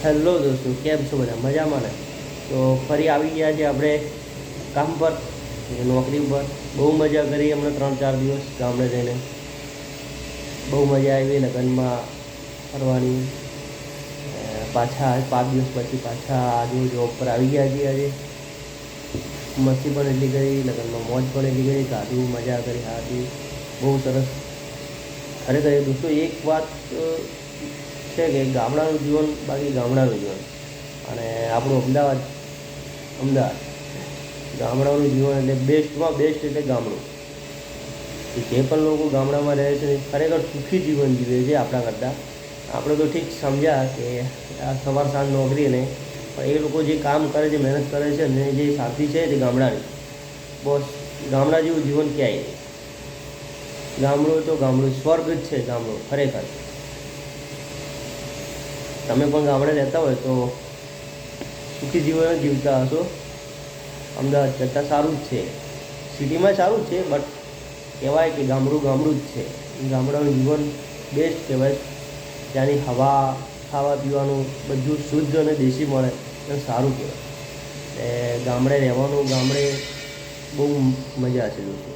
Hello દોસ્તો, કેમ છો બધા? મજામાં ને? તો ફરી આવી ગયા છે આપણે કામ પર, નોકરી પર. બહુ મજા કરી હમણાં 3-4 દિવસ ગામડે જઈને. બહુ મજા આવી લગ્નમાં ફરવાની. પાછા 5 દિવસ પછી પાછા આજુ જોબ પર આવી ગયા છીએ. આજે મસ્તી પણ એટલી કરી, લગ્નમાં મોજ પણ એટલી કરી, ખાધું, મજા કરી, ખાધી. બહુ સરસ. ખરેખર દોસ્તો એક વાત છે કે ગામડાનું જીવન બાકી ગામડાનું જીવન અને આપણું અમદાવાદ ગામડાનું જીવન એટલે બેસ્ટમાં બેસ્ટ એટલે ગામડું. કે જે પણ લોકો ગામડામાં રહે છે ખરેખર સુખી જીવન જીવે છે આપણા કરતાં. આપણે તો ઠીક સમજ્યા કે આ સવાર સાંજ નોકરી નહીં, પણ એ લોકો જે કામ કરે છે, મહેનત કરે છે ને જે શાંતિ છે તે ગામડાની. બસ ગામડા જેવું જીવન ક્યાંય નહીં. ગામડું તો ગામડું સ્વર્ગ જ છે ગામડું ખરેખર. તમે પણ ગામડે રહેતા હોય તો સુખી જીવન જીવતા હશો. અમદાવાદ કરતાં સારું જ છે, સિટીમાં સારું જ છે, બટ કહેવાય કે ગામડું ગામડું જ છે. ગામડાનું જીવન બેસ્ટ કહેવાય. ત્યાંની હવા, ખાવા પીવાનું બધું શુદ્ધ અને દેશી મળે અને સારું કહેવાય. ગામડે રહેવાનું, ગામડે બહુ મજા છે દોસ્તો.